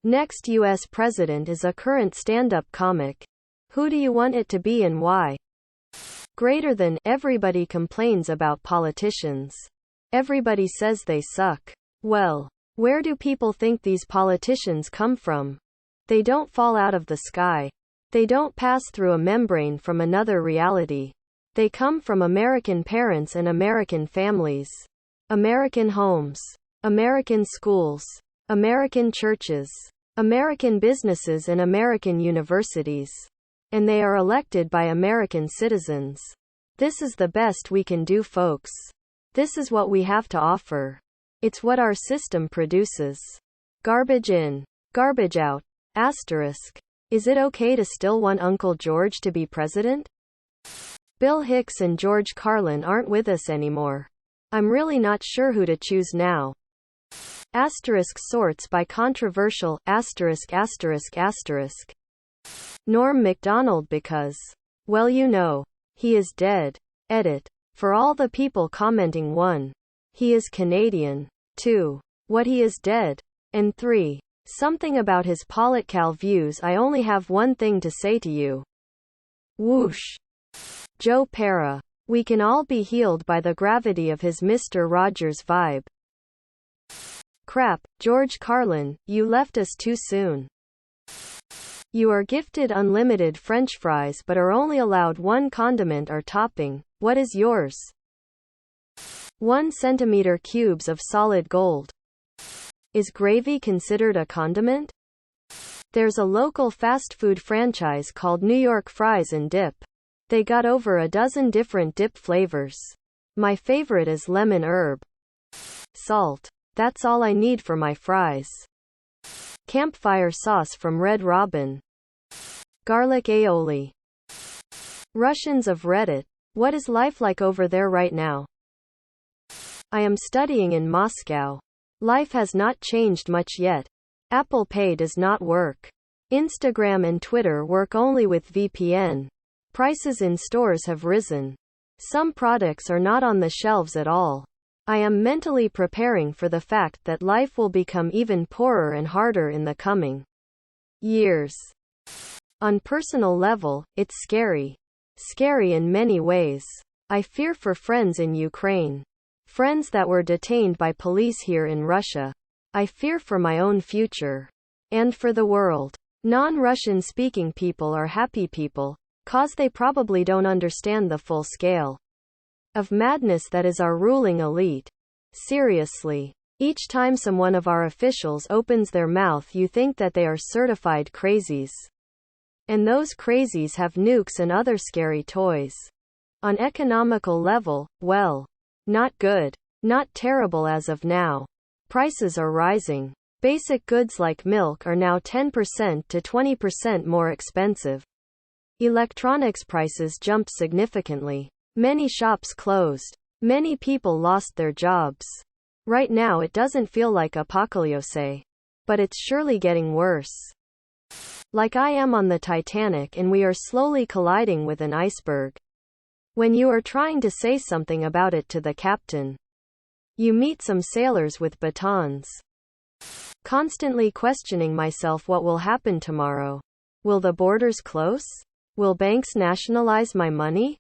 Next U.S. president is a current stand-up comic. Who do you want it to be and why? Greater than, everybody complains about politicians. Everybody says they suck. Well, where do people think these politicians come from? They don't fall out of the sky. They don't pass through a membrane from another reality. They come from American parents and American families. American homes. American schools. American churches. American businesses and American universities. And they are elected by American citizens. This is the best we can do, folks. This is what we have to offer. It's what our system produces. Garbage in. Garbage out. Asterisk. Is it okay to still want Uncle George to be president? Bill Hicks and George Carlin aren't with us anymore. I'm really not sure who to choose now. Asterisk sorts by controversial, asterisk asterisk asterisk. Norm Macdonald because, well, you know, he is dead. Edit. For all the people commenting 1. He is Canadian. 2. What, he is dead? And 3. Something about his political views. I only have one thing to say to you. Whoosh. Joe Pera. We can all be healed by the gravity of his Mr. Rogers vibe. Crap, George Carlin, you left us too soon. You are gifted unlimited French fries but are only allowed one condiment or topping. What is yours? 1 centimeter cubes of solid gold. Is gravy considered a condiment? There's a local fast food franchise called New York Fries and Dip. They got over a dozen different dip flavors. My favorite is lemon herb. Salt. That's all I need for my fries. Campfire sauce from Red Robin. Garlic aioli. Russians of Reddit. What is life like over there right now? I am studying in Moscow. Life has not changed much yet. Apple Pay does not work. Instagram and Twitter work only with VPN. Prices in stores have risen. Some products are not on the shelves at all. I am mentally preparing for the fact that life will become even poorer and harder in the coming years. On personal level, it's scary. Scary in many ways. I fear for friends in Ukraine. Friends that were detained by police here in Russia. I fear for my own future. And for the world. Non-Russian speaking people are happy people, cause they probably don't understand the full scale of madness that is our ruling elite. Seriously. Each time someone of our officials opens their mouth you think that they are certified crazies. And those crazies have nukes and other scary toys. On economical level, well, not good. Not terrible as of now. Prices are rising. Basic goods like milk are now 10% to 20% more expensive. Electronics prices jumped significantly. Many shops closed. Many people lost their jobs. Right now it doesn't feel like apocalypse, but it's surely getting worse. Like I am on the Titanic and we are slowly colliding with an iceberg. When you are trying to say something about it to the captain, you meet some sailors with batons. Constantly questioning myself, what will happen tomorrow? Will the borders close? Will banks nationalize my money?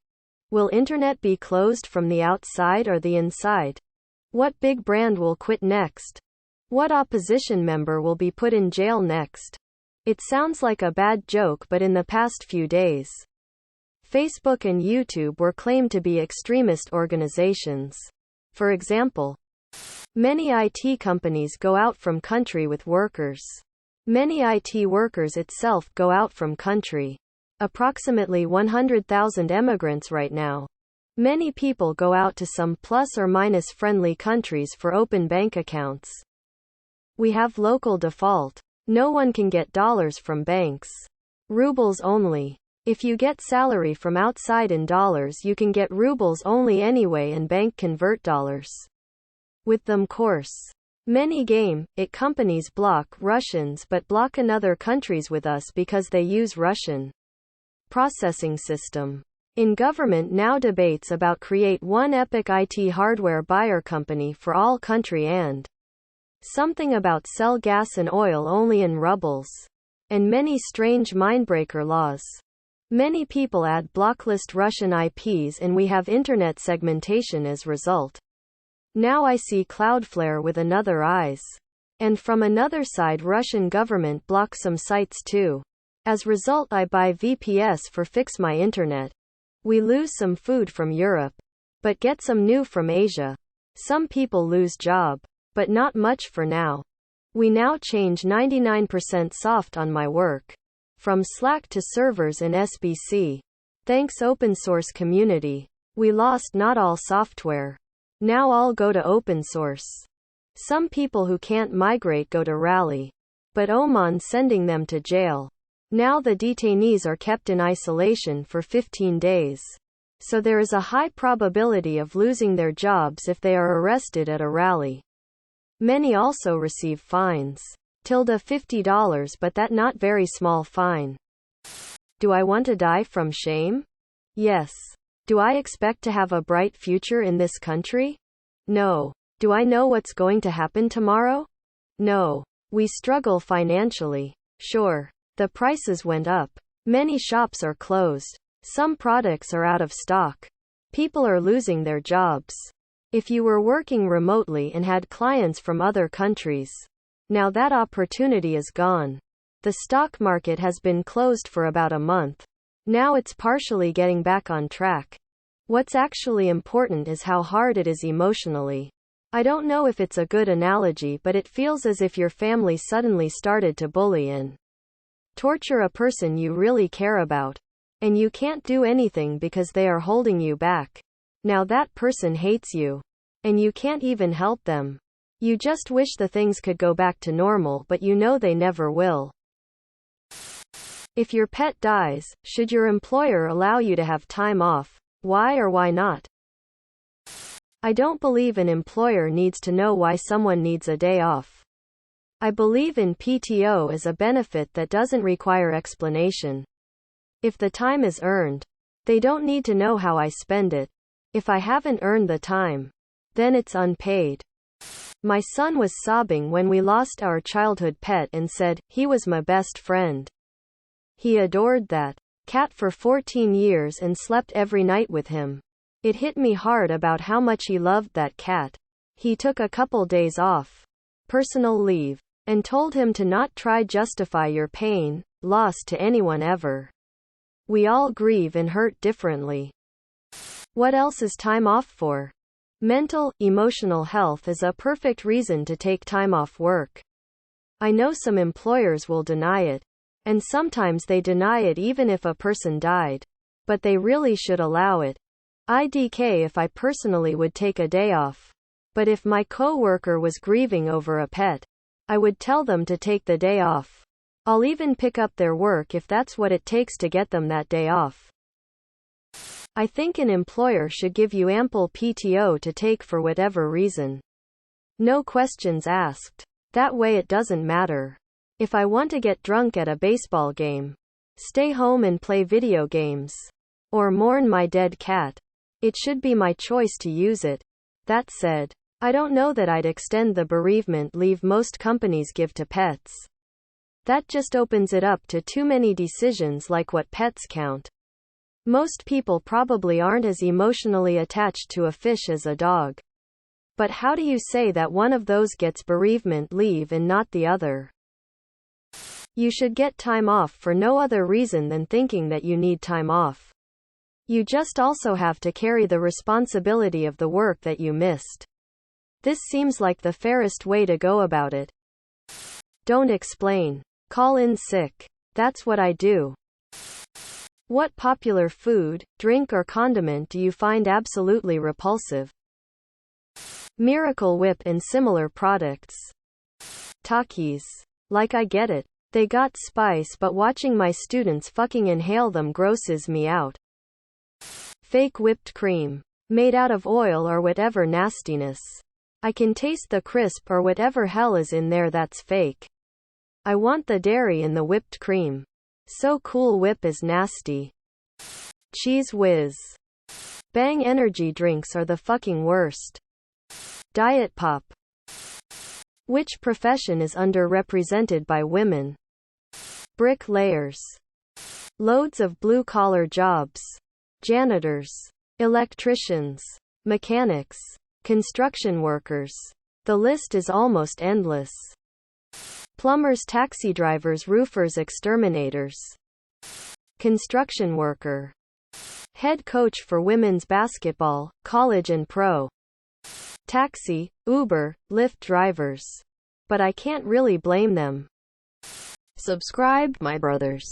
Will internet be closed from the outside or the inside? What big brand will quit next? What opposition member will be put in jail next? It sounds like a bad joke, but in the past few days, Facebook and YouTube were claimed to be extremist organizations. For example, many IT companies go out from country with workers. Many IT workers itself go out from country. Approximately 100,000 immigrants right now. Many people go out to some plus or minus friendly countries for open bank accounts. We have local default. No one can get dollars from banks. Rubles only. If you get salary from outside in dollars you can get rubles only anyway and bank convert dollars with them course. Many it companies block Russians but block another countries with us because they use Russian processing system. In government now debates about create one epic IT hardware buyer company for all country and Something about sell gas and oil only in rubles. And many strange mindbreaker laws. Many people add blocklist Russian IPs and we have internet segmentation as result. Now I see Cloudflare with another eyes. And from another side Russian government blocks some sites too. As result I buy VPS for fix my internet. We lose some food from Europe. But get some new from Asia. Some people lose job. But not much for now. We now change 99% soft on my work. From Slack to servers in SBC. Thanks open source community. We lost not all software. Now all go to open source. Some people who can't migrate go to Rally. But Oman sending them to jail. Now the detainees are kept in isolation for 15 days. So there is a high probability of losing their jobs if they are arrested at a rally. Many also receive fines. $50, but that not very small fine. Do I want to die from shame? Yes. Do I expect to have a bright future in this country? No. Do I know what's going to happen tomorrow? No. We struggle financially. Sure. The prices went up. Many shops are closed. Some products are out of stock. People are losing their jobs. If you were working remotely and had clients from other countries, now that opportunity is gone. The stock market has been closed for about a month. Now it's partially getting back on track. What's actually important is how hard it is emotionally. I don't know if it's a good analogy, but it feels as if your family suddenly started to bully and torture a person you really care about. And you can't do anything because they are holding you back. Now that person hates you. And you can't even help them. You just wish the things could go back to normal, but you know they never will. If your pet dies, should your employer allow you to have time off? Why or why not? I don't believe an employer needs to know why someone needs a day off. I believe in PTO as a benefit that doesn't require explanation. If the time is earned, they don't need to know how I spend it. If I haven't earned the time, then it's unpaid. My son was sobbing when we lost our childhood pet and said, he was my best friend. He adored that cat for 14 years and slept every night with him. It hit me hard about how much he loved that cat. He took a couple days off, personal leave, and told him to not try justify your pain, loss to anyone ever. We all grieve and hurt differently. What else is time off for? Mental, emotional health is a perfect reason to take time off work. I know some employers will deny it. And sometimes they deny it even if a person died. But they really should allow it. IDK if I personally would take a day off. But if my coworker was grieving over a pet, I would tell them to take the day off. I'll even pick up their work if that's what it takes to get them that day off. I think an employer should give you ample PTO to take for whatever reason. No questions asked. That way it doesn't matter. If I want to get drunk at a baseball game, stay home and play video games, or mourn my dead cat, it should be my choice to use it. That said, I don't know that I'd extend the bereavement leave most companies give to pets. That just opens it up to too many decisions like what pets count. Most people probably aren't as emotionally attached to a fish as a dog. But how do you say that one of those gets bereavement leave and not the other? You should get time off for no other reason than thinking that you need time off. You just also have to carry the responsibility of the work that you missed. This seems like the fairest way to go about it. Don't explain. Call in sick. That's what I do. What popular food, drink or condiment do you find absolutely repulsive? Miracle Whip and similar products. Takis. Like I get it. They got spice, but watching my students fucking inhale them grosses me out. Fake whipped cream. Made out of oil or whatever nastiness. I can taste the crisp or whatever hell is in there that's fake. I want the dairy in the whipped cream. So Cool Whip is nasty. Cheese Whiz. Bang energy drinks are the fucking worst. Diet Pop. Which profession is underrepresented by women? Bricklayers. Loads of blue-collar jobs. Janitors. Electricians. Mechanics. Construction workers. The list is almost endless. Plumbers, taxi drivers, roofers, exterminators. Construction worker. Head coach for women's basketball, college and pro. Taxi, Uber, Lyft drivers. But I can't really blame them. Subscribe, my brothers.